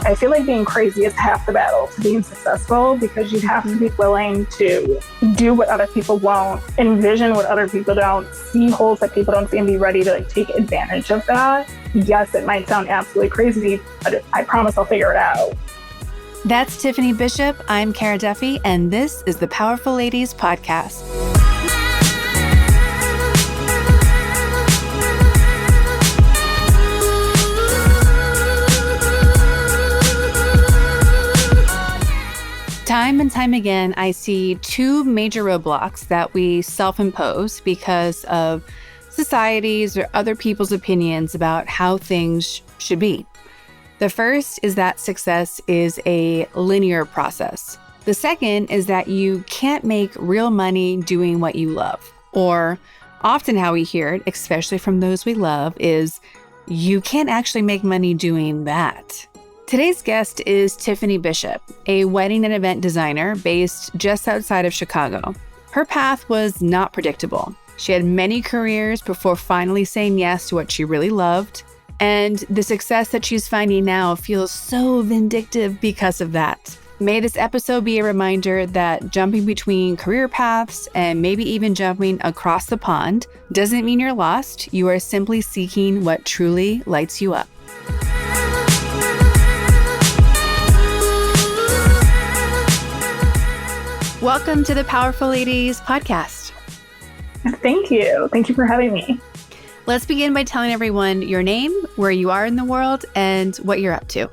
I feel like being crazy is half the battle to being successful, because you have to be willing to do what other people won't, envision what other people don't, see holes that people don't see, and be ready to like take advantage of that. Yes, it might sound absolutely crazy, but I promise I'll figure it out. That's Tiffany Bishop. I'm Kara Duffy, and this is the Powerful Ladies Podcast. Time and time again, I see two major roadblocks that we self-impose because of society's or other people's opinions about how things should be. The first is that success is a linear process. The second is that you can't make real money doing what you love. Or often how we hear it, especially from those we love, is you can't actually make money doing that. Today's guest is Tiffany Bishop, a wedding and event designer based just outside of Chicago. Her path was not predictable. She had many careers before finally saying yes to what she really loved. And the success that she's finding now feels so vindictive because of that. May this episode be a reminder that jumping between career paths and maybe even jumping across the pond doesn't mean you're lost. You are simply seeking what truly lights you up. Welcome to the Powerful Ladies Podcast. Thank you. Thank you for having me. Let's begin by telling everyone your name, where you are in the world, and what you're up to.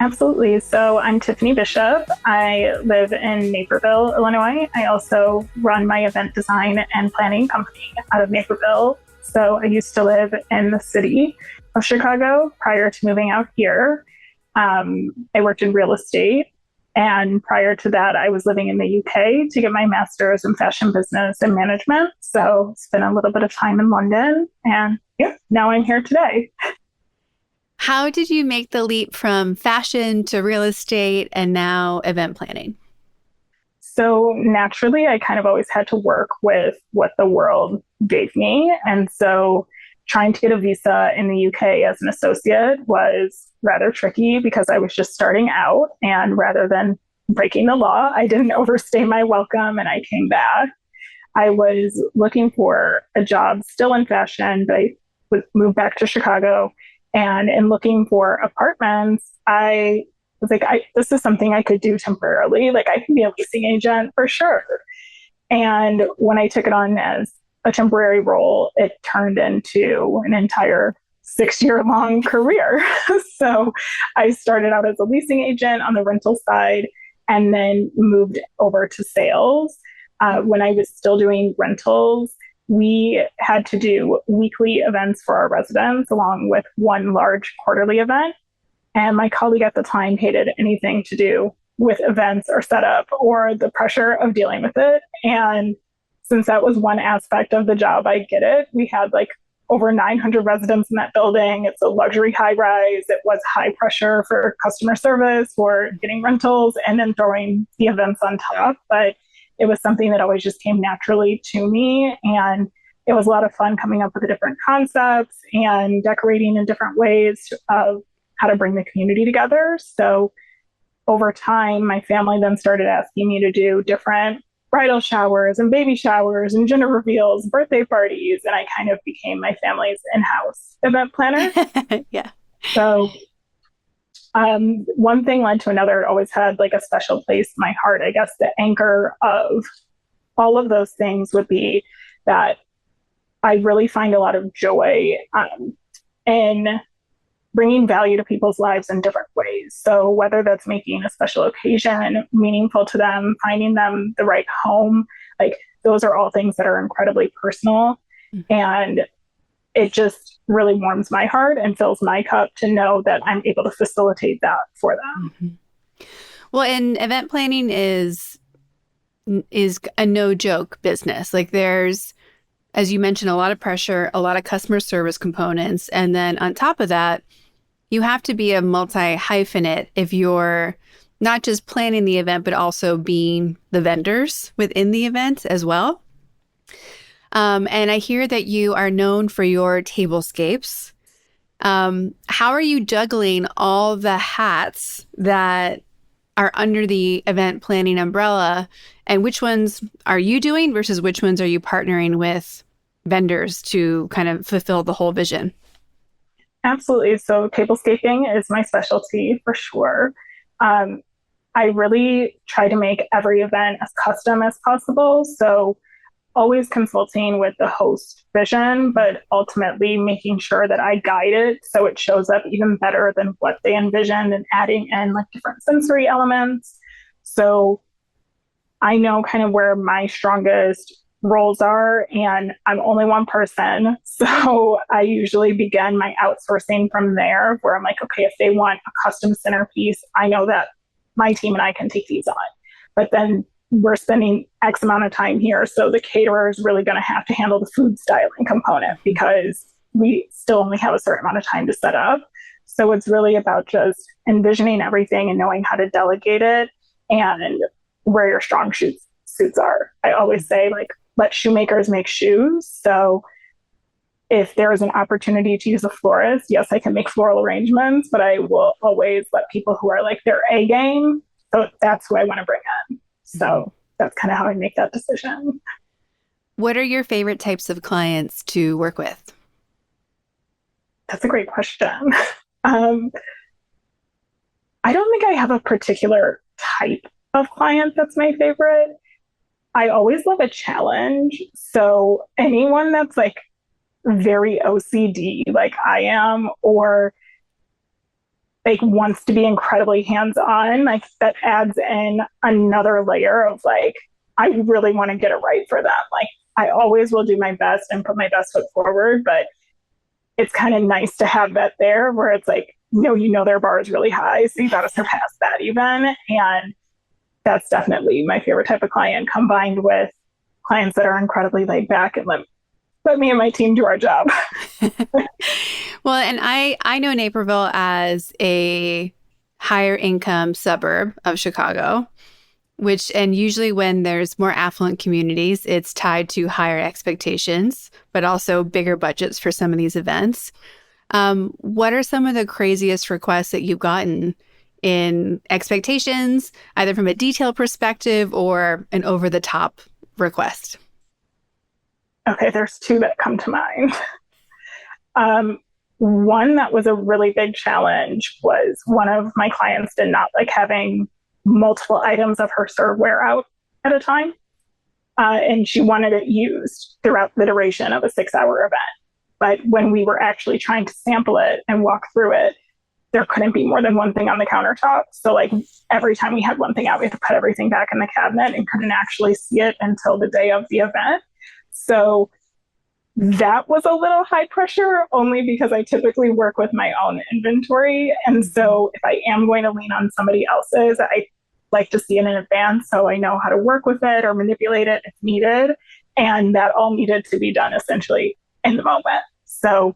Absolutely. So I'm Tiffany Bishop. I live in Naperville, Illinois. I also run my event design and planning company out of Naperville. So I used to live in the city of Chicago prior to moving out here. I worked in real estate. And prior to that, I was living in the UK to get my master's in fashion business and management. So spent a little bit of time in London. And yeah, now I'm here today. How did you make the leap from fashion to real estate and now event planning? So naturally, I kind of always had to work with what the world gave me. And so trying to get a visa in the UK as an associate was rather tricky because I was just starting out, and rather than breaking the law, I didn't overstay my welcome and I came back. I was looking for a job still in fashion, but I moved back to Chicago, and in looking for apartments, I was like, this is something I could do temporarily. Like I can be a leasing agent for sure. And when I took it on as a temporary role, it turned into an entire 6-year-long career. So I started out as a leasing agent on the rental side and then moved over to sales. When I was still doing rentals, we had to do weekly events for our residents along with one large quarterly event. And my colleague at the time hated anything to do with events or setup or the pressure of dealing with it. And since that was one aspect of the job, I get it. We had like over 900 residents in that building. It's a luxury high rise. It was high pressure for customer service, for getting rentals, and then throwing the events on top. But it was something that always just came naturally to me. And it was a lot of fun coming up with the different concepts and decorating in different ways of how to bring the community together. So over time, my family then started asking me to do different bridal showers and baby showers and gender reveals, birthday parties. And I kind of became my family's in-house event planner. Yeah. So one thing led to another. It always had like a special place in my heart. I guess the anchor of all of those things would be that I really find a lot of joy in bringing value to people's lives in different ways. So whether that's making a special occasion meaningful to them, finding them the right home, like those are all things that are incredibly personal. Mm-hmm. And it just really warms my heart and fills my cup to know that I'm able to facilitate that for them. Mm-hmm. Well, and event planning is a no joke business. Like there's, as you mentioned, a lot of pressure, a lot of customer service components. And then on top of that, you have to be a multi-hyphenate if you're not just planning the event, but also being the vendors within the event as well. And I hear that you are known for your tablescapes. How are you juggling all the hats that are under the event planning umbrella, and which ones are you doing versus which ones are you partnering with vendors to kind of fulfill the whole vision? Absolutely. So tablescaping is my specialty for sure. Um, I really try to make every event as custom as possible. So always consulting with the host vision, but ultimately making sure that I guide it so it shows up even better than what they envisioned and adding in like different sensory elements. So I know kind of where my strongest roles are, and I'm only one person. So I usually begin my outsourcing from there, where I'm like, okay, if they want a custom centerpiece, I know that my team and I can take these on. But then we're spending X amount of time here. So the caterer is really going to have to handle the food styling component because we still only have a certain amount of time to set up. So it's really about just envisioning everything and knowing how to delegate it and where your strong suits are. I always say, like, let shoemakers make shoes. So if there is an opportunity to use a florist, yes, I can make floral arrangements, but I will always let people who are like their A game. So that's who I want to bring in. So that's kind of how I make that decision. What are your favorite types of clients to work with? That's a great question. Um, I don't think I have a particular type of client that's my favorite. I always love a challenge. So anyone that's like very OCD, like I am, or like wants to be incredibly hands-on, like that adds in another layer of like, I really want to get it right for them. Like I always will do my best and put my best foot forward, but it's kind of nice to have that there where it's like, no, you know, their bar is really high. So you got to surpass that even. And that's definitely my favorite type of client combined with clients that are incredibly laid back and let me and my team do our job. Well, and I know Naperville as a higher income suburb of Chicago, and usually when there's more affluent communities, it's tied to higher expectations, but also bigger budgets for some of these events. What are some of the craziest requests that you've gotten in expectations, either from a detail perspective or an over the top request? Okay, there's two that come to mind. One that was a really big challenge was one of my clients did not like having multiple items of her serveware out at a time. And she wanted it used throughout the duration of a 6-hour event. But when we were actually trying to sample it and walk through it, there couldn't be more than one thing on the countertop. So like every time we had one thing out, we had to put everything back in the cabinet and couldn't actually see it until the day of the event. So that was a little high pressure only because I typically work with my own inventory. And so if I am going to lean on somebody else's, I like to see it in advance so I know how to work with it or manipulate it if needed. And that all needed to be done essentially in the moment. So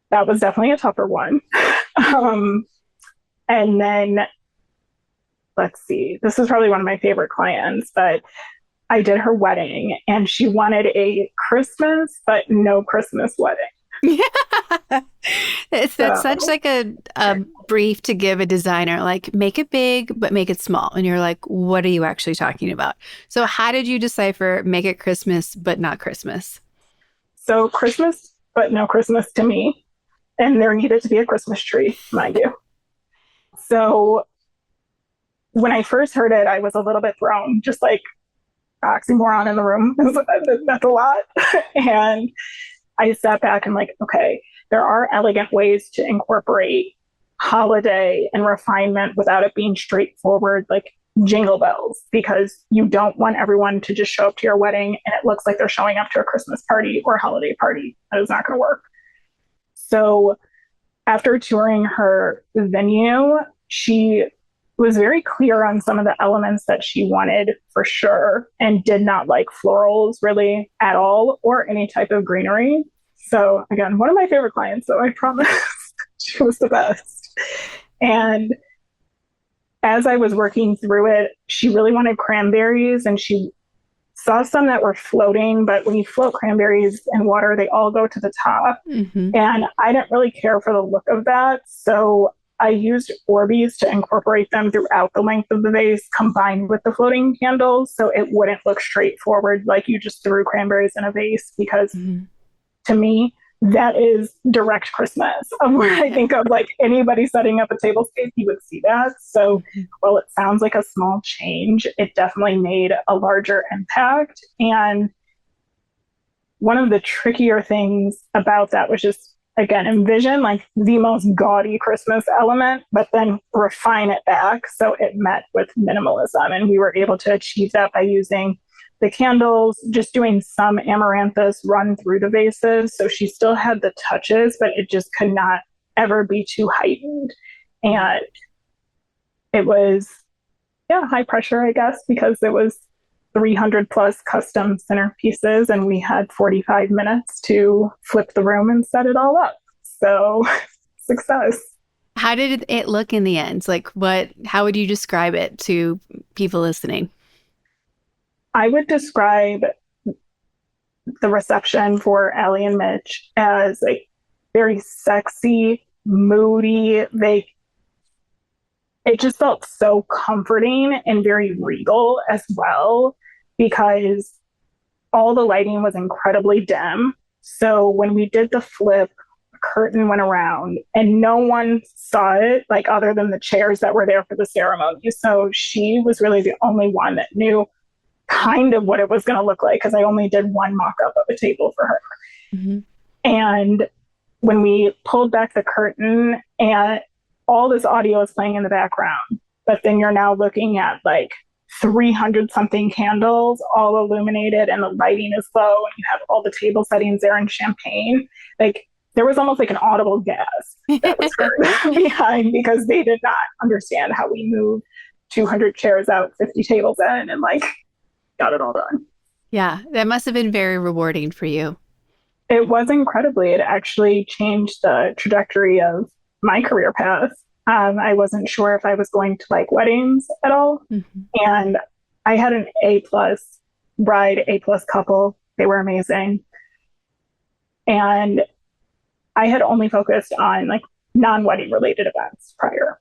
that was definitely a tougher one. And then let's see, this is probably one of my favorite clients, but I did her wedding and she wanted a Christmas, but no Christmas wedding. Yeah. That's such like a brief to give a designer, like make it big, but make it small. And you're like, what are you actually talking about? So how did you decipher make it Christmas, but not Christmas? So Christmas, but no Christmas to me. And there needed to be a Christmas tree, mind you. So when I first heard it, I was a little bit thrown, just like oxymoron in the room. That's a lot. And I sat back and like, okay, there are elegant ways to incorporate holiday and refinement without it being straightforward, like jingle bells, because you don't want everyone to just show up to your wedding and it looks like they're showing up to a Christmas party or a holiday party. That is not going to work. So after touring her venue, she was very clear on some of the elements that she wanted for sure and did not like florals really at all or any type of greenery. So again, one of my favorite clients, so I promise she was the best. And as I was working through it, she really wanted cranberries and she saw some that were floating, but when you float cranberries in water, they all go to the top. Mm-hmm. And I didn't really care for the look of that. So I used Orbeez to incorporate them throughout the length of the vase, combined with the floating candles. So it wouldn't look straightforward like you just threw cranberries in a vase, because to me, that is direct Christmas. When I think of like anybody setting up a tablescape, you would see that. So while it sounds like a small change, it definitely made a larger impact. And one of the trickier things about that was just, again, envision like the most gaudy Christmas element, but then refine it back so it met with minimalism. And we were able to achieve that by using the candles, just doing some amaranthus run through the vases. So she still had the touches, but it just could not ever be too heightened. And it was, high pressure, I guess, because it was 300 plus custom centerpieces, and we had 45 minutes to flip the room and set it all up. So success. How did it look in the end? Like how would you describe it to people listening? I would describe the reception for Allie and Mitch as like very sexy, moody. It just felt so comforting and very regal as well, because all the lighting was incredibly dim. So when we did the flip, a curtain went around and no one saw it, like other than the chairs that were there for the ceremony. So she was really the only one that knew kind of what it was going to look like, because I only did one mock-up of a table for her. Mm-hmm. And when we pulled back the curtain and all this audio is playing in the background, but then you're now looking at like 300 something candles all illuminated, and the lighting is low, and you have all the table settings there and champagne. Like there was almost like an audible gasp that was heard behind, because they did not understand how we moved 200 chairs out, 50 tables in, and like got it all done. Yeah, that must have been very rewarding for you. It was incredibly. It actually changed the trajectory of my career path. I wasn't sure if I was going to like weddings at all. Mm-hmm. And I had an A+ bride, A+ couple. They were amazing. And I had only focused on like non-wedding related events prior.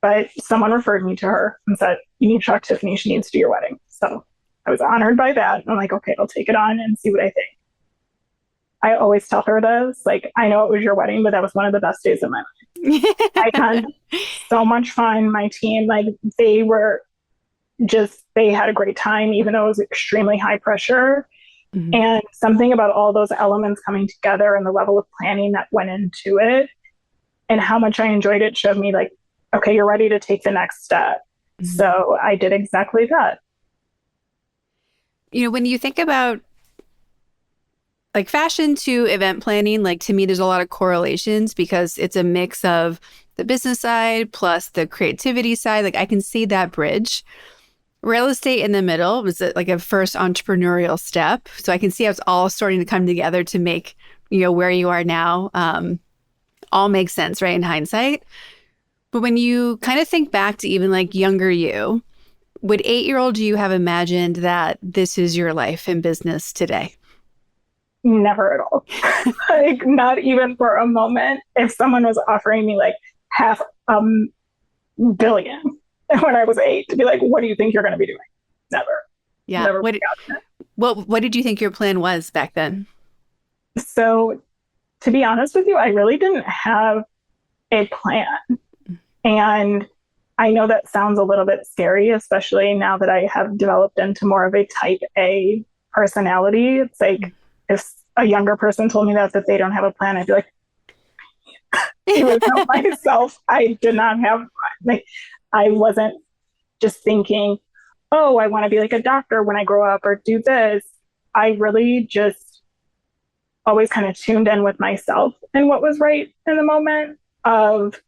But someone referred me to her and said, you need to talk to Tiffany. She needs to do your wedding. So I was honored by that. I'm like, okay, I'll take it on and see what I think. I always tell her this, like, I know it was your wedding, but that was one of the best days of my life. I had so much fun. My team, like, they had a great time, even though it was extremely high pressure. Mm-hmm. And something about all those elements coming together and the level of planning that went into it and how much I enjoyed it showed me like, okay, you're ready to take the next step. Mm-hmm. So I did exactly that. You know, when you think about like fashion to event planning, like to me, there's a lot of correlations because it's a mix of the business side plus the creativity side. Like I can see that bridge. Real estate in the middle was like a first entrepreneurial step. So I can see how it's all starting to come together to make, you know, where you are now all makes sense, right, in hindsight. But when you kind of think back to even like younger you, would 8-year-old you have imagined that this is your life in business today? Never at all. Like not even for a moment. If someone was offering me like $500 million when I was 8 to be like, what do you think you're going to be doing? Never. Yeah. Never. What did you think your plan was back then? So to be honest with you, I really didn't have a plan. And I know that sounds a little bit scary, especially now that I have developed into more of a type A personality. It's like, if a younger person told me that they don't have a plan, I'd be like, even myself, I did not have, like, I wasn't just thinking, oh, I want to be like a doctor when I grow up or do this. I really just always kind of tuned in with myself and what was right in the moment. Of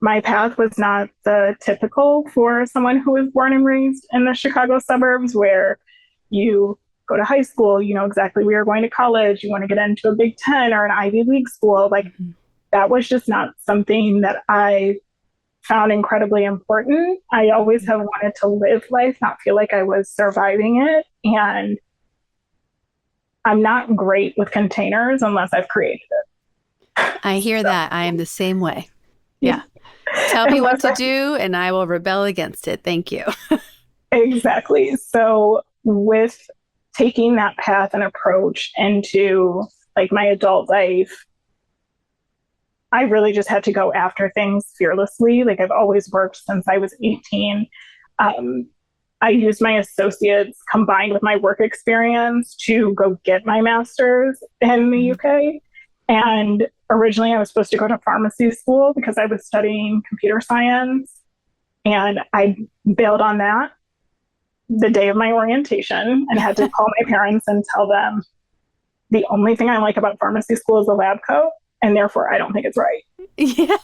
my path was not the typical for someone who was born and raised in the Chicago suburbs, where you go to high school, you know exactly where you're going to college, you want to get into a Big Ten or an Ivy League school. Like that was just not something that I found incredibly important. I always have wanted to live life, not feel like I was surviving it. And I'm not great with containers unless I've created I hear that. I am the same way. it. Yeah. Tell me what Unless to I, do and I will rebel against it. Thank you. exactly. So with taking that path and approach into like my adult life, I really just had to go after things fearlessly. Like I've always worked since I was 18. Um, I used my associates combined with my work experience to go get my master's in the Mhm. UK. And originally, I was supposed to go to pharmacy school because I was studying computer science. And I bailed on that the day of my orientation and had to call my parents and tell them the only thing I like about pharmacy school is the lab coat. And therefore, I don't think it's right. Yeah.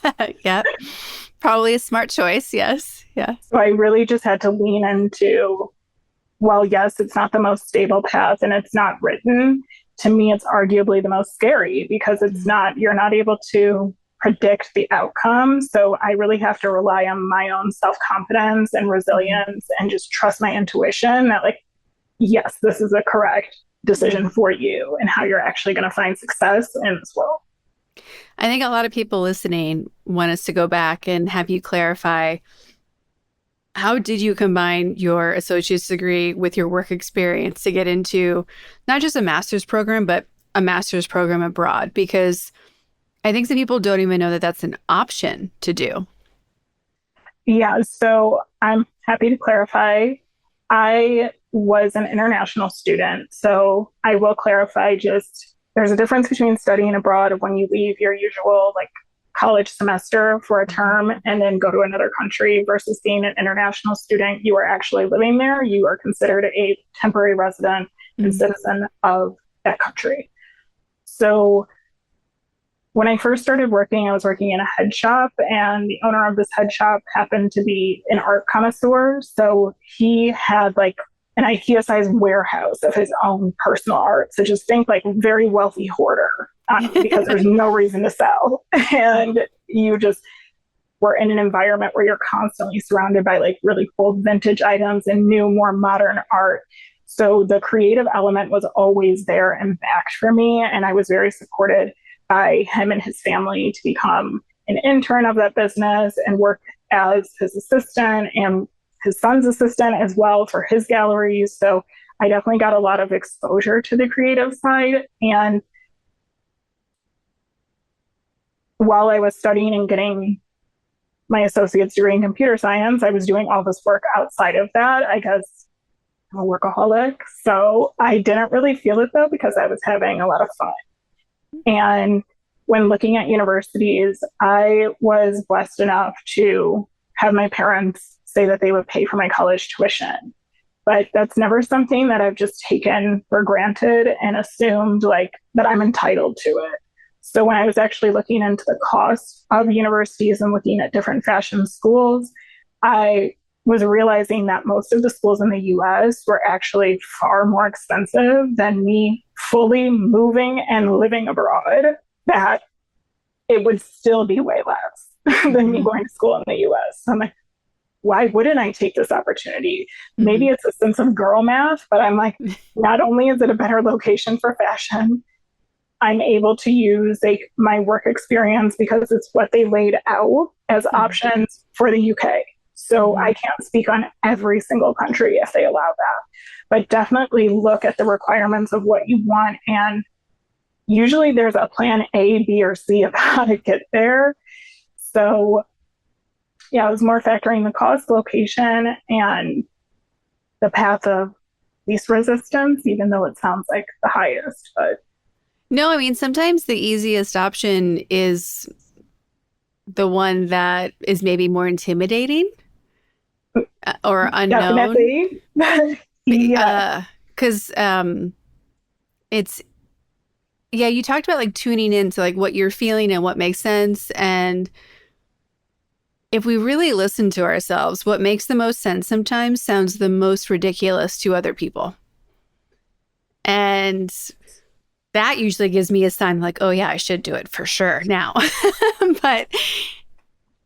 Yeah. Probably a smart choice. Yes. Yeah. So I really just had to lean into, well, yes, it's not the most stable path and it's not written. To me, it's arguably the most scary because it's Mhm. not, you're not able to predict the outcome. So I really have to rely on my own self confidence and Mhm. resilience and just trust my intuition that, like, yes, this is a correct decision Mhm. for you and how you're actually going to find success in this world. I think a lot of people listening want us to go back and have you clarify, how did you combine your associate's degree with your work experience to get into not just a master's program, but a master's program abroad? Because I think some people don't even know that that's an option to do. Yeah, so I'm happy to clarify. I was an international student. So I will clarify just there's a difference between studying abroad of when you leave your usual like college semester for a Mhm. term and then go to another country versus being an international student. You are actually living there. You are considered a temporary resident and Mhm. citizen of that country. So when I first started working, I was working in a head shop, and the owner of this head shop happened to be an art connoisseur. So he had like an IKEA sized warehouse of his own personal art. So just think like very wealthy hoarder because there's no reason to sell. And you just were in an environment where you're constantly surrounded by like really cool vintage items and new, more modern art. So the creative element was always there and backed for me. And I was very supported by him and his family to become an intern of that business and work as his assistant and his son's assistant as well for his galleries. So I definitely got a lot of exposure to the creative side. And while I was studying and getting my associate's degree in computer science, I was doing all this work outside of that. I guess I'm a workaholic. So I didn't really feel it though because I was having a lot of fun. And when looking at universities, I was blessed enough to have my parents say that they would pay for my college tuition. But that's never something that I've just taken for granted and assumed like that I'm entitled to it. So when I was actually looking into the cost of universities and looking at different fashion schools, I was realizing that most of the schools in the US were actually far more expensive than me fully moving and living abroad, that it would still be way less than me Mhm. going to school in the US. So I'm like, why wouldn't I take this opportunity? Maybe Mhm. it's a sense of girl math, but I'm like, not only is it a better location for fashion, I'm able to use like my work experience because it's what they laid out as Mhm. options for the UK. So I Mhm. can't speak on every single country if they allow that, but definitely look at the requirements of what you want. And usually there's a plan A, B, or C of how to get there. So yeah, it was more factoring the cost, location, and the path of least resistance, even though it sounds like the highest. But No, I mean, sometimes the easiest option is the one that is maybe more intimidating or unknown. definitely, yeah. Because it's, yeah, you talked about like tuning into like what you're feeling and what makes sense. And if we really listen to ourselves, what makes the most sense sometimes sounds the most ridiculous to other people. And that usually gives me a sign like, oh, yeah, I should do it for sure now. But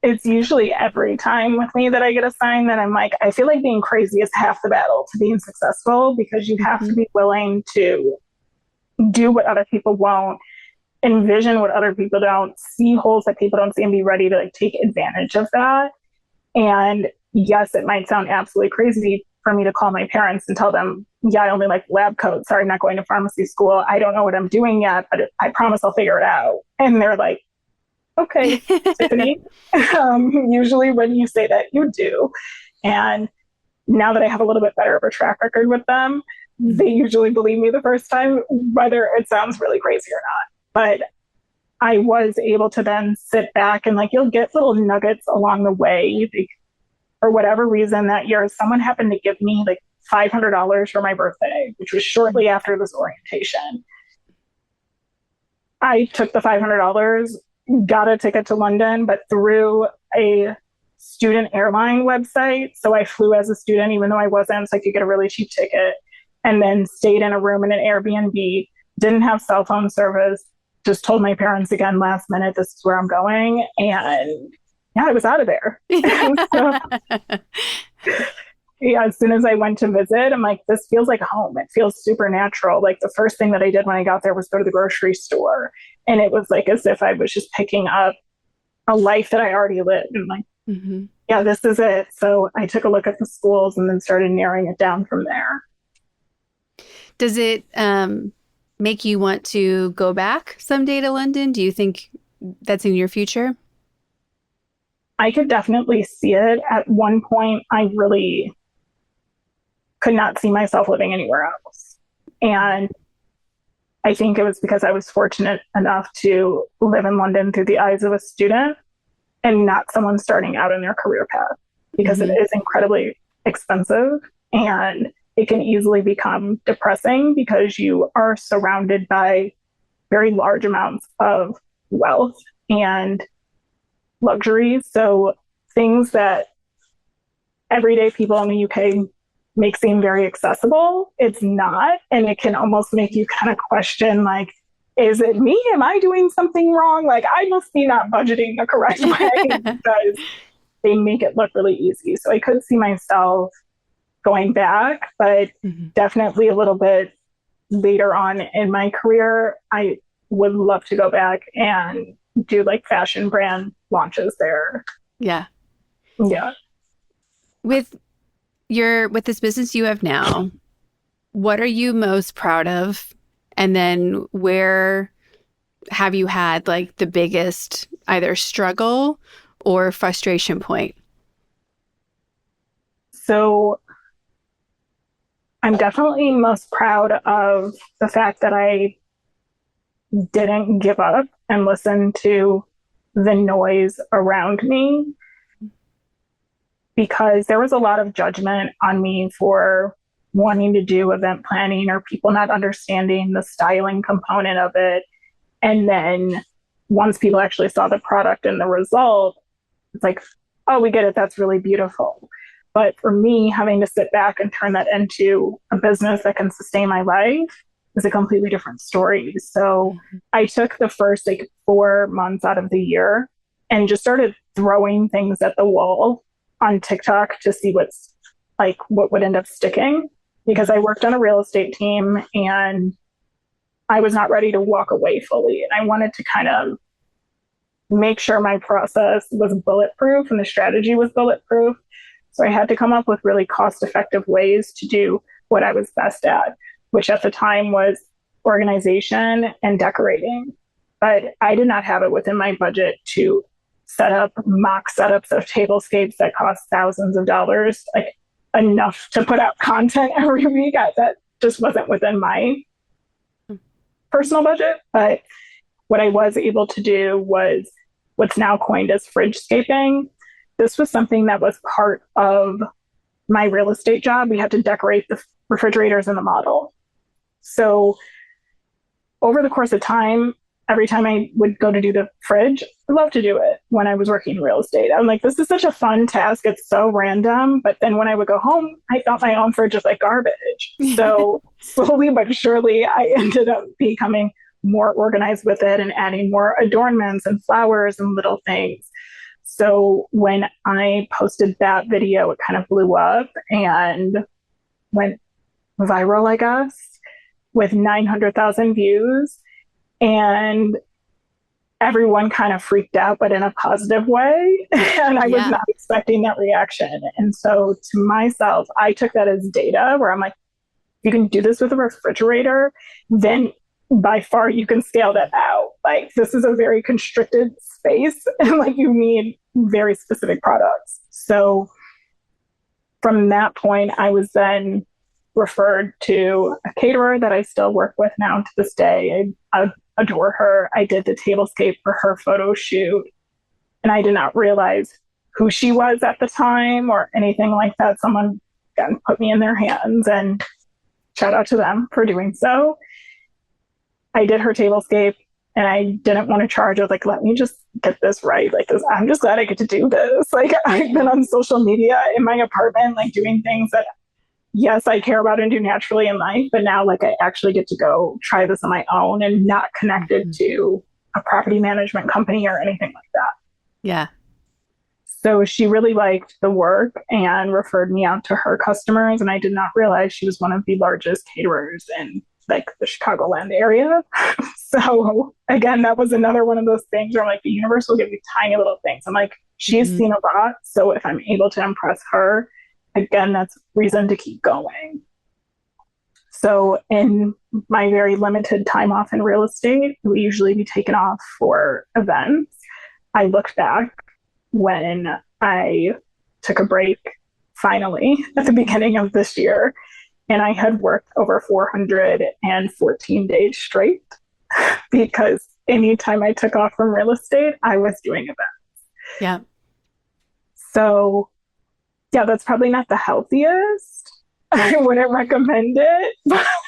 It's usually every time with me that I get a sign that I'm like, I feel like being crazy is half the battle to being successful, because you have to Hmm. be willing to do what other people won't, envision what other people don't, see holes that people don't see, and be ready to like take advantage of that. And yes, it might sound absolutely crazy for me to call my parents and tell them, yeah, I only like lab coats. Sorry, I'm not going to pharmacy school. I don't know what I'm doing yet, but I promise I'll figure it out. And they're like, okay, Tiffany. Usually when you say that, you do. And now that I have a little bit better of a track record with them, they usually believe me the first time, whether it sounds really crazy or not. But I was able to then sit back and like, you'll get little nuggets along the way. For whatever reason that year, someone happened to give me like $500 for my birthday, which was shortly after this orientation. I took the $500, got a ticket to London, but through a student airline website. So I flew as a student, even though I wasn't, so I could get a really cheap ticket, and then stayed in a room in an Airbnb, didn't have cell phone service, just told my parents again last minute, this is where I'm going. And yeah, I was out of there. So yeah, as soon as I went to visit, I'm like, this feels like home. It feels supernatural. Like the first thing that I did when I got there was go to the grocery store. And it was like as if I was just picking up a life that I already lived. And like, Hmm. yeah, this is it. So I took a look at the schools and then started narrowing it down from there. Does it make you want to go back someday to London? Do you think that's in your future? I could definitely see it. At one point, I really could not see myself living anywhere else. And I think it was because I was fortunate enough to live in London through the eyes of a student and not someone starting out in their career path, because it Hmm. is incredibly expensive and it can easily become depressing because you are surrounded by very large amounts of wealth and luxuries. So things that everyday people in the UK make seem very accessible, it's not. And it can almost make you kind of question, like, is it me? Am I doing something wrong? Like, I must be not budgeting the correct way, because they make it look really easy. So I could see myself going back, but Hmm. definitely a little bit later on in my career, I would love to go back and do like fashion brand launches there. Yeah. Yeah. With with this business you have now, what are you most proud of? And then where have you had like the biggest either struggle or frustration point? So I'm definitely most proud of the fact that I didn't give up and listen to the noise around me, because there was a lot of judgment on me for wanting to do event planning or people not understanding the styling component of it. And then once people actually saw the product and the result, it's like, oh, we get it. That's really beautiful. But for me, having to sit back and turn that into a business that can sustain my life is a completely different story. So I took the first like 4 months out of the year and just started throwing things at the wall on TikTok to see what would end up sticking, because I worked on a real estate team and I was not ready to walk away fully. And I wanted to kind of make sure my process was bulletproof and the strategy was bulletproof. So I had to come up with really cost effective ways to do what I was best at, which at the time was organization and decorating. But I did not have it within my budget to set up mock setups of tablescapes that cost thousands of dollars, like enough to put out content every week. That just wasn't within my personal budget. But what I was able to do was what's now coined as fridgescaping. This was something that was part of my real estate job. We had to decorate the refrigerators in the model. So over the course of time, every time I would go to do the fridge, I loved to do it when I was working in real estate. I'm like, this is such a fun task. It's so random. But then when I would go home, I thought my own fridge was like garbage. So slowly but surely, I ended up becoming more organized with it and adding more adornments and flowers and little things. So when I posted that video, it kind of blew up and went viral, I guess, with 900,000 views. And everyone kind of freaked out, but in a positive way. And I was Yeah. not expecting that reaction. And so to myself, I took that as data where I'm like, you can do this with a refrigerator, then by far you can scale that out. Like this is a very constricted space and like you need very specific products. So from that point, I was then referred to a caterer that I still work with now to this day. I adore her. I did the tablescape for her photo shoot, and I did not realize who she was at the time or anything like that. Someone again put me in their hands, and shout out to them for doing so. I did her tablescape, and I didn't want to charge. I was like, let me just get this right. Like, I'm just glad I get to do this. Like, I've been on social media in my apartment, like doing things that yes, I care about and do naturally in life, but now like I actually get to go try this on my own and not connected to a property management company or anything like that. Yeah. So she really liked the work and referred me out to her customers. And I did not realize she was one of the largest caterers in like the Chicagoland area. So again, that was another one of those things where I'm like, the universe will give you tiny little things. I'm like, she's seen a lot. So if I'm able to impress her, again, that's reason to keep going. So in my very limited time off in real estate, we usually be taken off for events. I looked back when I took a break finally at the beginning of this year, and I had worked over 414 days straight because anytime I took off from real estate, I was doing events. Yeah. So yeah, that's probably not the healthiest. I wouldn't recommend it,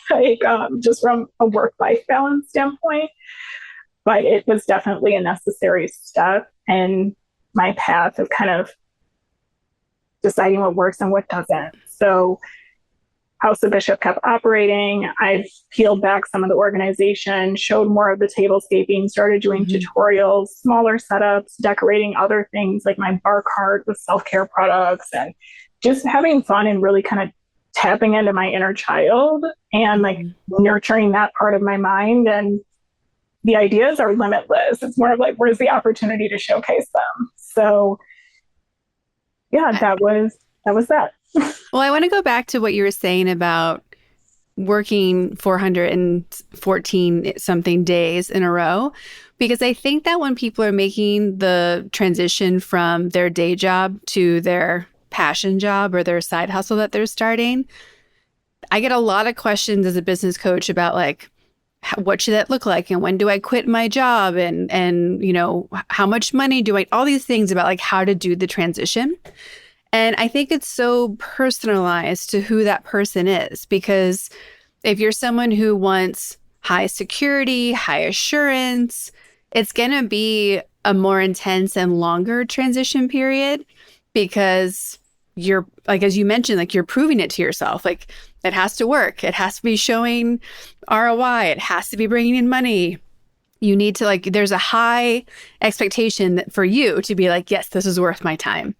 like just from a work-life balance standpoint. But it was definitely a necessary step in my path of kind of deciding what works and what doesn't. So House of Bishop kept operating. I peeled back some of the organization, showed more of the tablescaping, started doing tutorials, smaller setups, decorating other things like my bar cart with self-care products, and just having fun and really kind of tapping into my inner child and like nurturing that part of my mind. And the ideas are limitless. It's more of like, where's the opportunity to showcase them? So yeah, that was that. Well, I want to go back to what you were saying about working 414 something days in a row, because I think that when people are making the transition from their day job to their passion job or their side hustle that they're starting, I get a lot of questions as a business coach about like, what should that look like? And when do I quit my job? And you know, how much money do I, all these things about like how to do the transition. And I think it's so personalized to who that person is, because if you're someone who wants high security, high assurance, it's going to be a more intense and longer transition period, because you're, like, as you mentioned, like you're proving it to yourself. Like it has to work. It has to be showing ROI. It has to be bringing in money. You need to like, there's a high expectation for you to be like, yes, this is worth my time.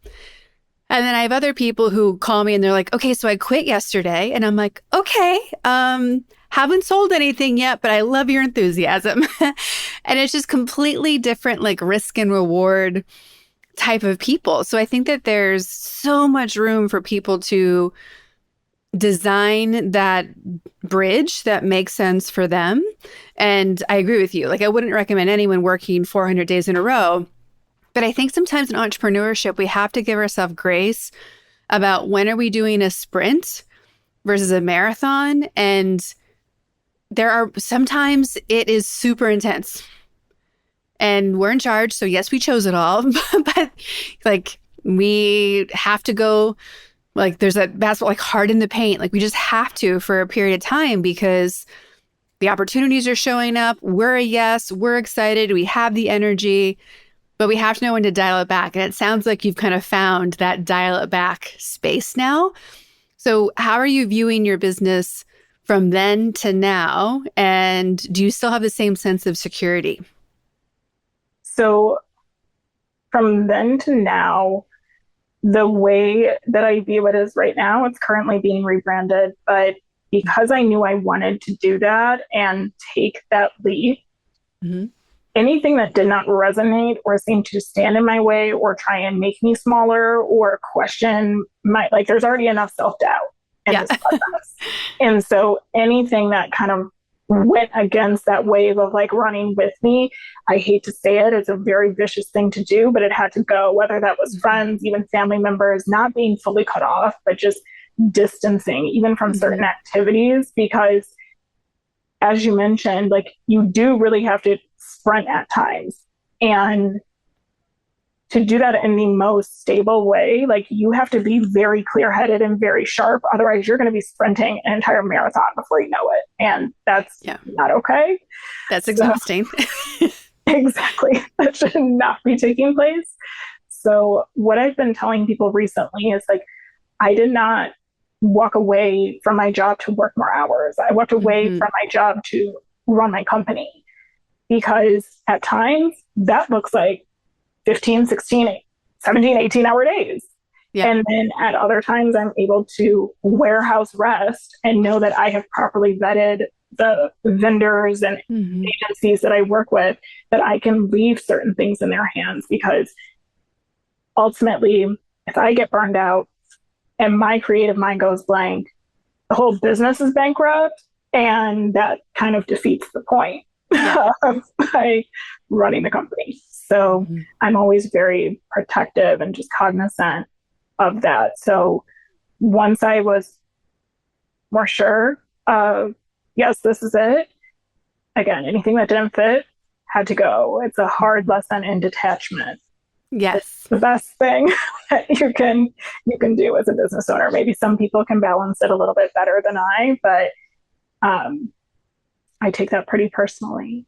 And then I have other people who call me and they're like, okay, so I quit yesterday. And I'm like, okay, haven't sold anything yet, but I love your enthusiasm. And it's just completely different, like risk and reward type of people. So I think that there's so much room for people to design that bridge that makes sense for them. And I agree with you. Like, I wouldn't recommend anyone working 400 days in a row. But I think sometimes in entrepreneurship, we have to give ourselves grace about when are we doing a sprint versus a marathon. And there are sometimes it is super intense and we're in charge. So yes, we chose it all, but like we have to go, like there's that basketball, like hard in the paint. Like we just have to for a period of time because the opportunities are showing up. We're a yes, we're excited. We have the energy. But we have to know when to dial it back. And it sounds like you've kind of found that dial it back space now. So how are you viewing your business from then to now? And do you still have the same sense of security? So from then to now, the way that I view it is right now, it's currently being rebranded. But because I knew I wanted to do that and take that leap, Mm-hmm. anything that did not resonate or seem to stand in my way or try and make me smaller or question my, like, there's already enough self doubt in Yeah. this process. And so anything that kind of went against that wave of like running with me, I hate to say it, it's a very vicious thing to do, but it had to go, whether that was friends, even family members, not being fully cut off, but just distancing, even from certain activities, because as you mentioned, like you do really have to sprint at times. And to do that in the most stable way, like you have to be very clear headed and very sharp. Otherwise, you're going to be sprinting an entire marathon before you know it. And that's not okay. That's exhausting. So, exactly. That should not be taking place. So, what I've been telling people recently is like, I did not walk away from my job to work more hours. I walked away from my job to run my company, because at times that looks like 15, 16, 17, 18-hour days. Yeah. And then at other times, I'm able to warehouse rest and know that I have properly vetted the vendors and agencies that I work with, that I can leave certain things in their hands, because ultimately, if I get burned out and my creative mind goes blank, the whole business is bankrupt, and that kind of defeats the point of my running the company. So I'm always very protective and just cognizant of that. So once I was more sure of, yes, this is it, again, anything that didn't fit had to go. It's a hard lesson in detachment. Yes. It's the best thing that you can do as a business owner. Maybe some people can balance it a little bit better than I, but I take that pretty personally.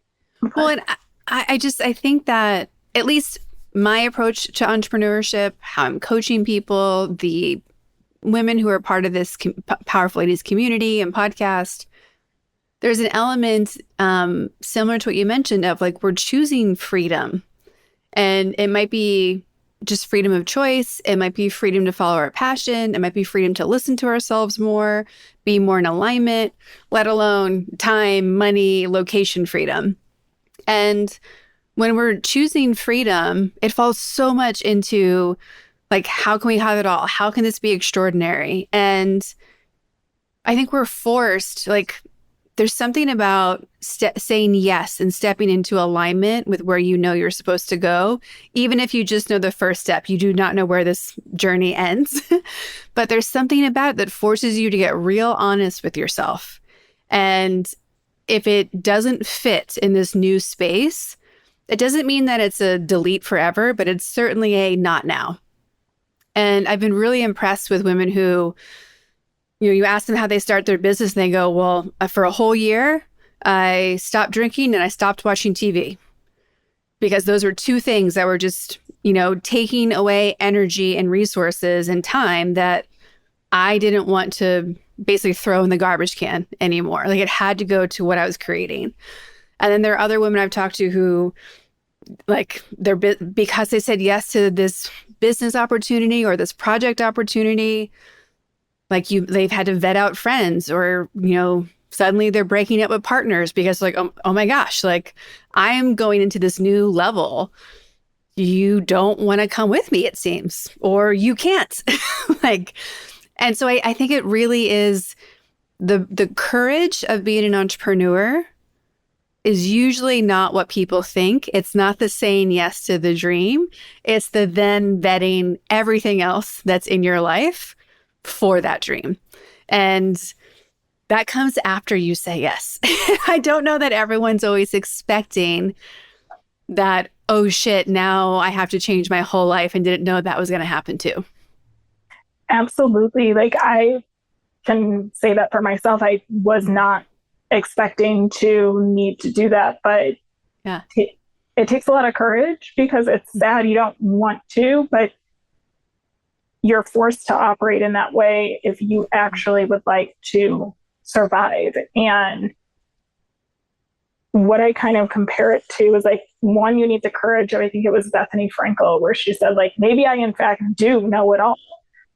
Well, and I think that at least my approach to entrepreneurship, how I'm coaching people, the women who are part of this Powerful Ladies community and podcast, there's an element similar to what you mentioned of like, we're choosing freedom. And it might be just freedom of choice. It might be freedom to follow our passion. It might be freedom to listen to ourselves more, be more in alignment, let alone time, money, location freedom. And when we're choosing freedom, it falls so much into like, how can we have it all? How can this be extraordinary? And I think we're forced, like, there's something about saying yes and stepping into alignment with where you know you're supposed to go. Even if you just know the first step, you do not know where this journey ends. But there's something about it that forces you to get real honest with yourself. And if it doesn't fit in this new space, it doesn't mean that it's a delete forever, but it's certainly a not now. And I've been really impressed with women who, you ask them how they start their business and they go, well, for a whole year, I stopped drinking and I stopped watching TV, because those were two things that were just, taking away energy and resources and time that I didn't want to basically throw in the garbage can anymore. Like, it had to go to what I was creating. And then there are other women I've talked to who, like, because they said yes to this business opportunity or this project opportunity, like they've had to vet out friends, or, suddenly they're breaking up with partners because like, oh my gosh, like I am going into this new level. You don't want to come with me, it seems, or you can't. And so I think it really is the courage of being an entrepreneur is usually not what people think. It's not the saying yes to the dream. It's the then vetting everything else that's in your life for that dream. And that comes after you say yes. I don't know that everyone's always expecting that, oh shit, now I have to change my whole life and didn't know that was going to happen too. Absolutely. Like, I can say that for myself. I was not expecting to need to do that, but yeah, it takes a lot of courage, because it's sad, you don't want to, but you're forced to operate in that way if you actually would like to survive. And what I kind of compare it to is like, one, you need the courage of, I think it was Bethany Frankel, where she said, like, maybe I in fact do know it all.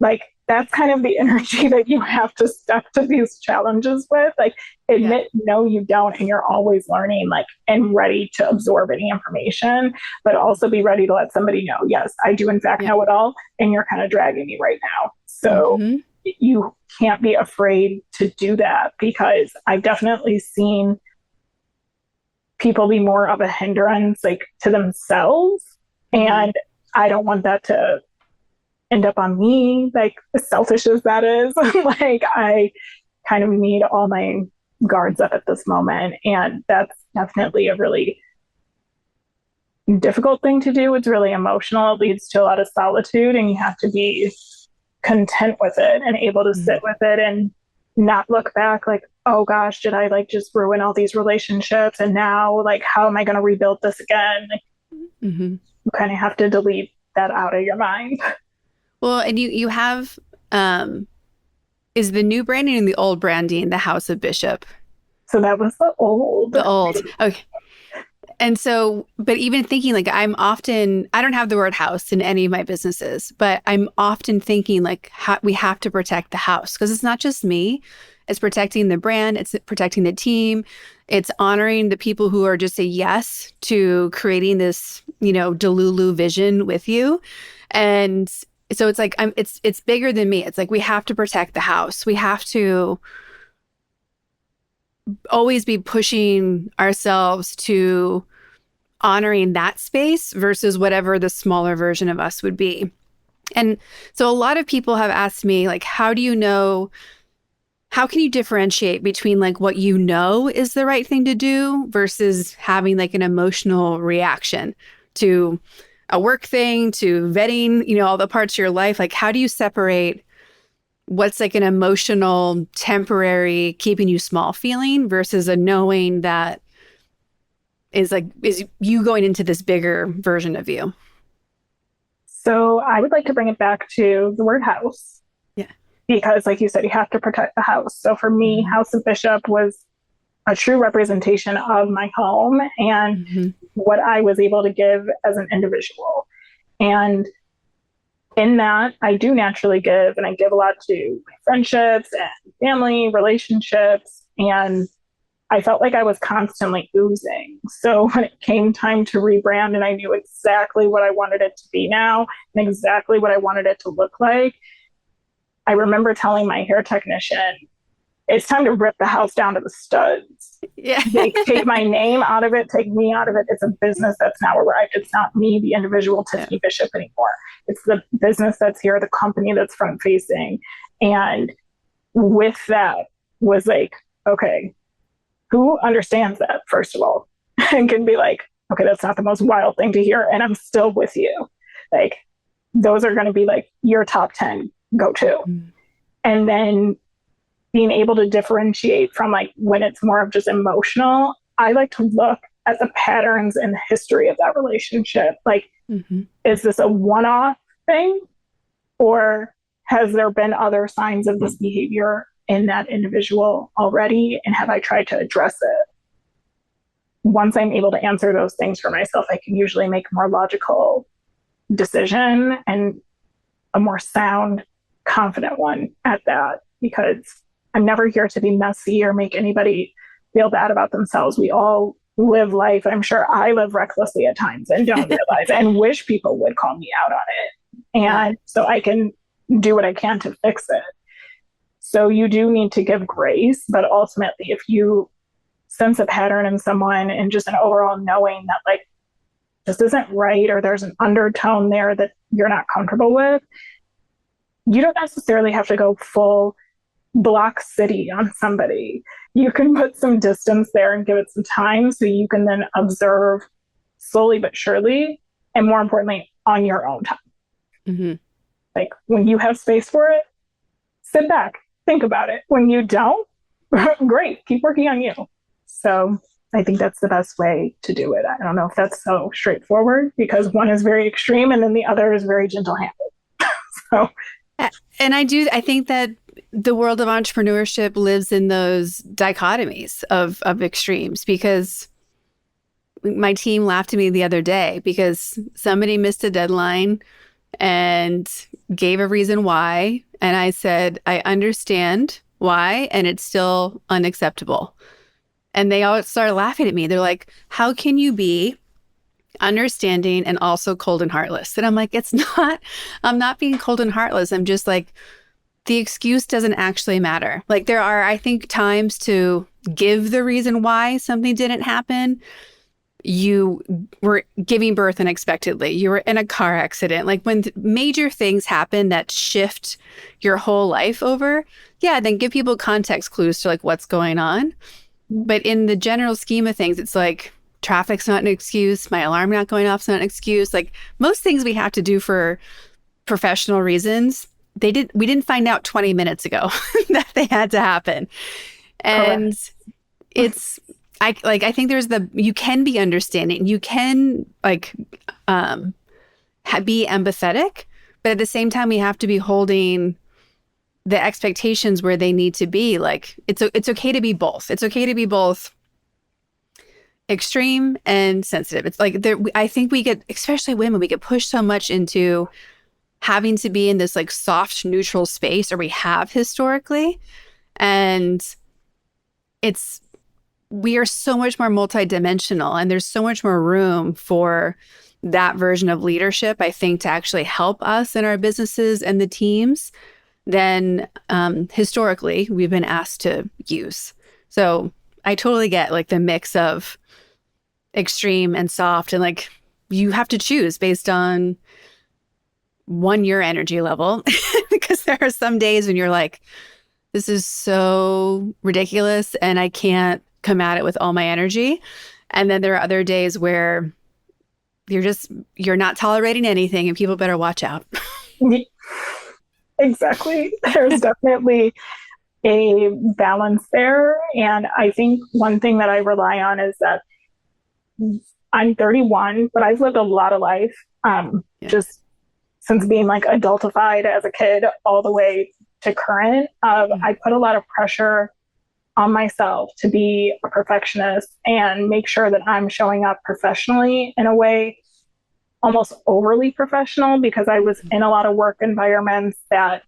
Like, that's kind of the energy that you have to step to these challenges with. Like, admit, no, you don't, and you're always learning, like, and ready to absorb any information, but also be ready to let somebody know, yes, I do in fact know it all, and you're kind of dragging me right now. So you can't be afraid to do that, because I've definitely seen people be more of a hindrance, like, to themselves. And I don't want that to end up on me, like, as selfish as that is. Like, I kind of need all my guards up at this moment. And that's definitely a really difficult thing to do. It's really emotional. It leads to a lot of solitude, and you have to be content with it and able to sit with it and not look back like, oh gosh, did I like just ruin all these relationships? And now, like, how am I going to rebuild this again? Like, you kind of have to delete that out of your mind. Well, and you have, is the new branding and the old branding the House of Bishop? So that was the old. The old. Okay. And so, but even thinking, like, I don't have the word house in any of my businesses, but I'm often thinking, like, we have to protect the house, because it's not just me. It's protecting the brand. It's protecting the team. It's honoring the people who are just a yes to creating this, Delulu vision with you. And so it's like, it's bigger than me. It's like, we have to protect the house. We have to always be pushing ourselves to honoring that space versus whatever the smaller version of us would be. And so a lot of people have asked me, like, how can you differentiate between, like, what you know is the right thing to do versus having, like, an emotional reaction to a work thing, to vetting, all the parts of your life? Like, how do you separate what's, like, an emotional, temporary, keeping you small feeling versus a knowing that is you going into this bigger version of you? So I would like to bring it back to the word house. Yeah. Because, like you said, you have to protect the house. So for me, House of Bishop was a true representation of my home and what I was able to give as an individual. And in that, I do naturally give, and I give a lot to friendships and family relationships. And I felt like I was constantly oozing. So when it came time to rebrand, and I knew exactly what I wanted it to be now and exactly what I wanted it to look like, I remember telling my hair technician, it's time to rip the house down to the studs. Yeah. Take my name out of it, take me out of it. It's a business that's now arrived. It's not me, the individual Tiffany Bishop, anymore. It's the business that's here, the company that's front facing. And with that was like, okay, who understands that, first of all, and can be like, okay, that's not the most wild thing to hear, and I'm still with you. Like, those are going to be like your top 10 go-to. And then being able to differentiate from, like, when it's more of just emotional, I like to look at the patterns in the history of that relationship. Like, is this a one-off thing, or has there been other signs of this behavior in that individual already? And have I tried to address it? Once I'm able to answer those things for myself, I can usually make a more logical decision, and a more sound, confident one at that, because I'm never here to be messy or make anybody feel bad about themselves. We all live life. I'm sure I live recklessly at times and don't realize and wish people would call me out on it. And so I can do what I can to fix it. So you do need to give grace, but ultimately, if you sense a pattern in someone and just an overall knowing that, like, this isn't right, or there's an undertone there that you're not comfortable with, you don't necessarily have to go full block city on somebody. You can put some distance there and give it some time, so you can then observe slowly but surely, and more importantly, on your own time. Like, when you have space for it, sit back, think about it. When you don't, great, keep working on you. So I think that's the best way to do it. I don't know if that's so straightforward, because one is very extreme and then the other is very gentle-handed. So, and I think that the world of entrepreneurship lives in those dichotomies of extremes, because my team laughed at me the other day because somebody missed a deadline and gave a reason why. And I said, I understand why, and it's still unacceptable. And they all started laughing at me. They're like, how can you be understanding and also cold and heartless? And I'm like, I'm not being cold and heartless. I'm just like, the excuse doesn't actually matter. Like there are, I think, times to give the reason why something didn't happen. You were giving birth unexpectedly. You were in a car accident. Like when major things happen that shift your whole life over, yeah, then give people context clues to like what's going on. But in the general scheme of things, it's like traffic's not an excuse. My alarm not going off is not an excuse. Like most things we have to do for professional reasons, we didn't find out 20 minutes ago that they had to happen. And Correct. I think you can be understanding, you can be empathetic, but at the same time, we have to be holding the expectations where they need to be. Like it's okay to be both. It's okay to be both extreme and sensitive. It's like I think we get, especially women, we get pushed so much into having to be in this like soft, neutral space, or we have historically, and we are so much more multidimensional, and there's so much more room for that version of leadership, I think, to actually help us in our businesses and the teams than historically we've been asked to use. So I totally get like the mix of extreme and soft, and like you have to choose based on your energy level because there are some days when you're like, this is so ridiculous and I can't come at it with all my energy. And then there are other days where you're not tolerating anything and people better watch out. Exactly. There's definitely a balance there. And I think one thing that I rely on is that I'm 31, but I've lived a lot of life, just since being like adultified as a kid all the way to current. I put a lot of pressure on myself to be a perfectionist and make sure that I'm showing up professionally in a way almost overly professional, because I was in a lot of work environments that,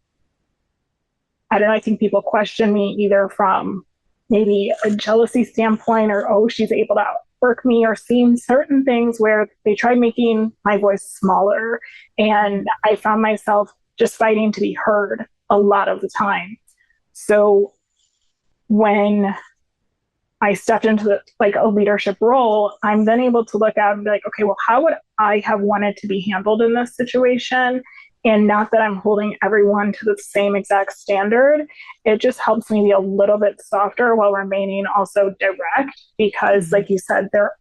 I don't know, I think people question me either from maybe a jealousy standpoint or, oh, she's able to outwork me, or seeing certain things where they tried making my voice smaller. And I found myself just fighting to be heard a lot of the time. So when I stepped into like a leadership role, I'm then able to look out and be like, okay, well, how would I have wanted to be handled in this situation? And not that I'm holding everyone to the same exact standard. It just helps me be a little bit softer while remaining also direct, because like you said, there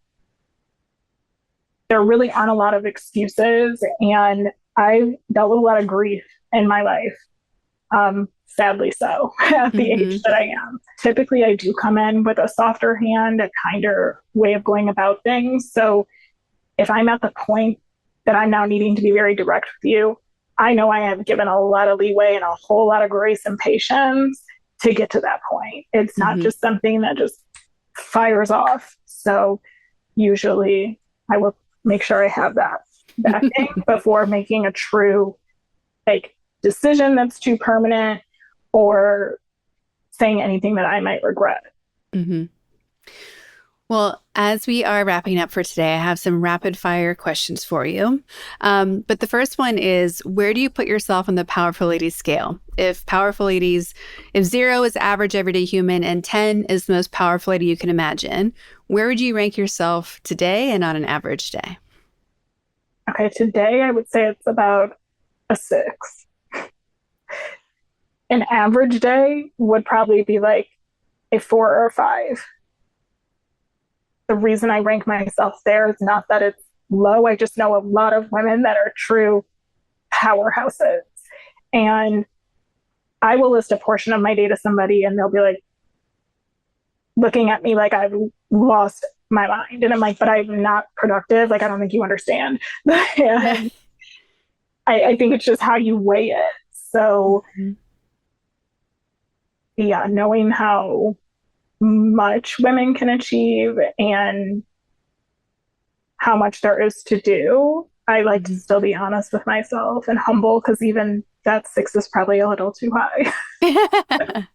really aren't a lot of excuses. And I've dealt with a lot of grief in my life. Sadly so, at the age that I am. Typically, I do come in with a softer hand, a kinder way of going about things. So if I'm at the point that I'm now needing to be very direct with you, I know I have given a lot of leeway and a whole lot of grace and patience to get to that point. It's not just something that just fires off. So usually I will make sure I have that backing before making a true like decision that's too permanent, or saying anything that I might regret. Well, as we are wrapping up for today, I have some rapid fire questions for you. But the first one is, where do you put yourself on the Powerful Ladies scale? If 0 is average everyday human and 10 is the most powerful lady you can imagine, where would you rank yourself today and on an average day? Okay, today I would say it's about a 6. An average day would probably be like a 4 or a 5. The reason I rank myself there is not that it's low. I just know a lot of women that are true powerhouses. And I will list a portion of my day to somebody and they'll be like looking at me like I've lost my mind. And I'm like, but I'm not productive. Like, I don't think you understand. And I think it's just how you weigh it. So yeah, knowing how much women can achieve and how much there is to do, I like to Mhm. still be honest with myself and humble, because even that 6 is probably a little too high.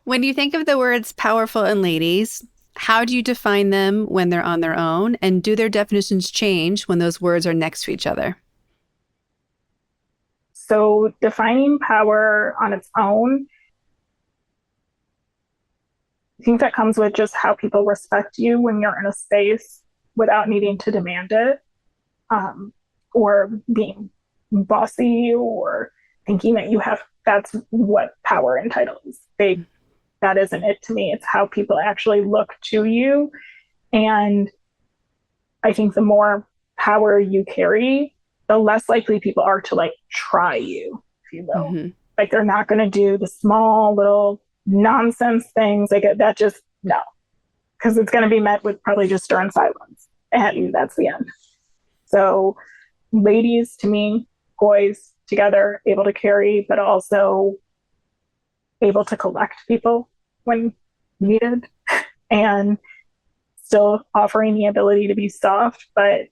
When you think of the words powerful and ladies, how do you define them when they're on their own? And do their definitions change when those words are next to each other? So defining power on its own, I think that comes with just how people respect you when you're in a space without needing to demand it, um, or being bossy or thinking that you have. That's what power entitles. That isn't it to me. It's how people actually look to you. And I think the more power you carry, the less likely people are to like try you, if you will. Hmm. Like they're not going to do the small little nonsense things. Like that just, no, because it's going to be met with probably just stern silence. And that's the end. So, ladies to me, poised together, able to carry, but also able to collect people when needed, and still offering the ability to be soft, but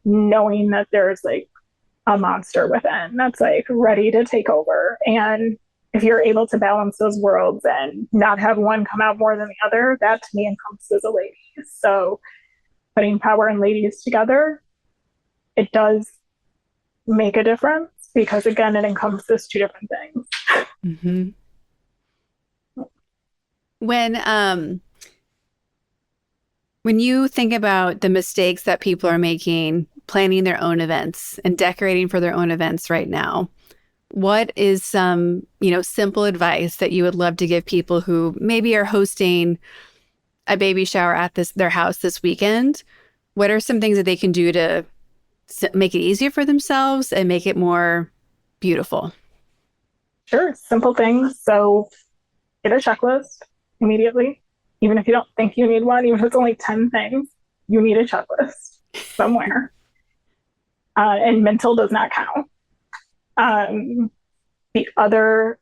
knowing that there's like a monster within that's like ready to take over. And if you're able to balance those worlds and not have one come out more than the other, that to me encompasses a lady. So putting power and ladies together, it does make a difference, because again, it encompasses two different things. Hmm. When when you think about the mistakes that people are making, planning their own events and decorating for their own events right now, what is some, simple advice that you would love to give people who maybe are hosting a baby shower at their house this weekend? What are some things that they can do to make it easier for themselves and make it more beautiful? Sure, simple things. So get a checklist immediately. Even if you don't think you need one, even if it's only 10 things, you need a checklist somewhere. And mental does not count. Um, the other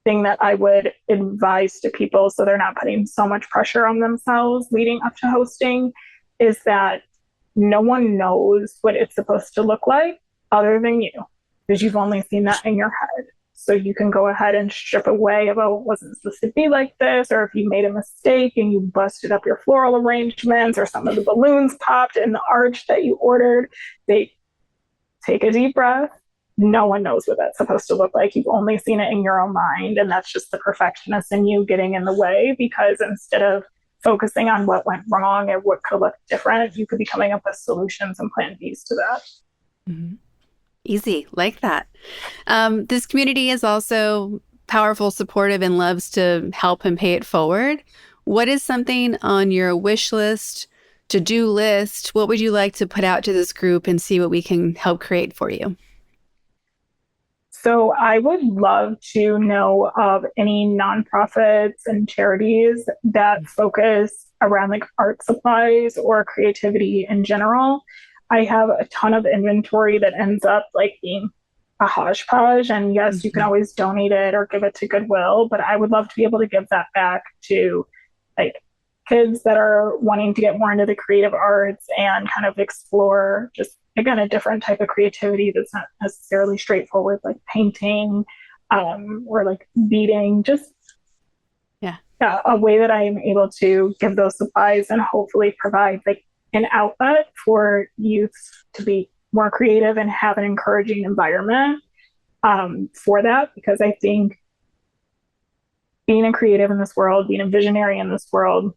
thing that I would advise to people, so they're not putting so much pressure on themselves leading up to hosting, is that no one knows what it's supposed to look like other than you, because you've only seen that in your head. So you can go ahead and strip away about what wasn't supposed to be like this, or if you made a mistake and you busted up your floral arrangements, or some of the balloons popped in the arch that you ordered. They take a deep breath. No one knows what that's supposed to look like. You've only seen it in your own mind, and that's just the perfectionist in you getting in the way, because instead of focusing on what went wrong and what could look different, you could be coming up with solutions and plan Bs to that. Mhm. Easy, like that. This community is also powerful, supportive, and loves to help and pay it forward. What is something on your wish list, to-do list? What would you like to put out to this group and see what we can help create for you? So I would love to know of any nonprofits and charities that focus around like art supplies or creativity in general. I have a ton of inventory that ends up like being a hodgepodge. And yes, you can Mhm. always donate it or give it to Goodwill, but I would love to be able to give that back to like kids that are wanting to get more into the creative arts and kind of explore just again a different type of creativity that's not necessarily straightforward, like painting, or like beading, just Yeah. a way that I am able to give those supplies and hopefully provide like an outlet for youth to be more creative and have an encouraging environment, for that, because I think being a creative in this world, being a visionary in this world,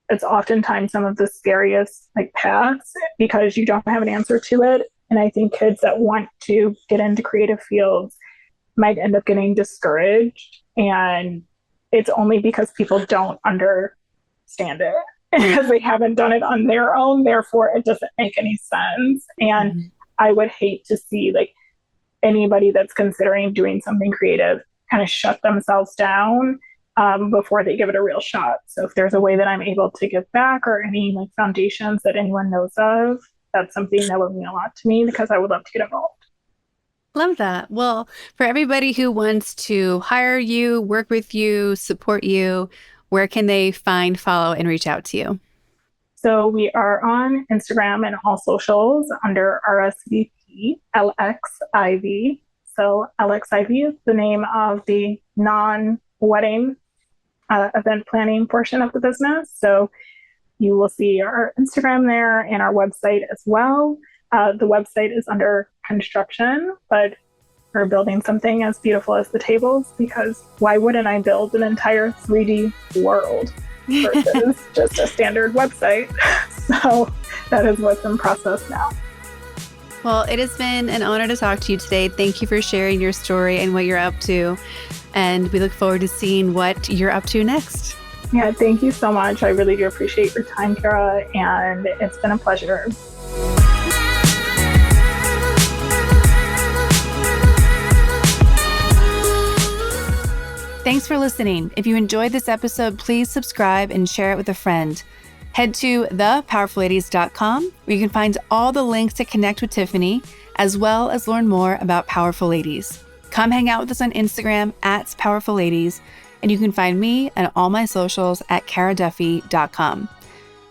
it's oftentimes some of the scariest like paths, because you don't have an answer to it. And I think kids that want to get into creative fields might end up getting discouraged. And it's only because people don't understand it because they haven't done it on their own. Therefore, it doesn't make any sense. And Mhm. I would hate to see like anybody that's considering doing something creative kind of shut themselves down, before they give it a real shot. So if there's a way that I'm able to give back, or any like foundations that anyone knows of, that's something that would mean a lot to me, because I would love to get involved. Love that. Well, for everybody who wants to hire you, work with you, support you, where can they find, follow, and reach out to you? So we are on Instagram and all socials under RSVP LXIV. So LXIV is the name of the non-wedding event planning portion of the business. So you will see our Instagram there and our website as well. The website is under construction, but we're building something as beautiful as the tables, because why wouldn't I build an entire 3D world versus just a standard website? So that is what's in process now. Well, it has been an honor to talk to you today. Thank you for sharing your story and what you're up to. And we look forward to seeing what you're up to next. Yeah, thank you so much. I really do appreciate your time, Kara, and it's been a pleasure. Thanks for listening. If you enjoyed this episode, please subscribe and share it with a friend. Head to thepowerfulladies.com, where you can find all the links to connect with Tiffany, as well as learn more about Powerful Ladies. Come hang out with us on Instagram at Powerful Ladies, and you can find me and all my socials at karaduffy.com.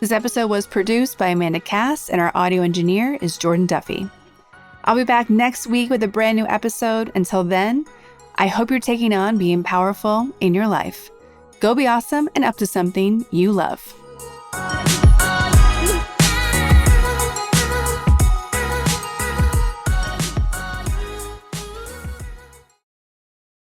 This episode was produced by Amanda Cass, and our audio engineer is Jordan Duffy. I'll be back next week with a brand new episode. Until then, I hope you're taking on being powerful in your life. Go be awesome and up to something you love.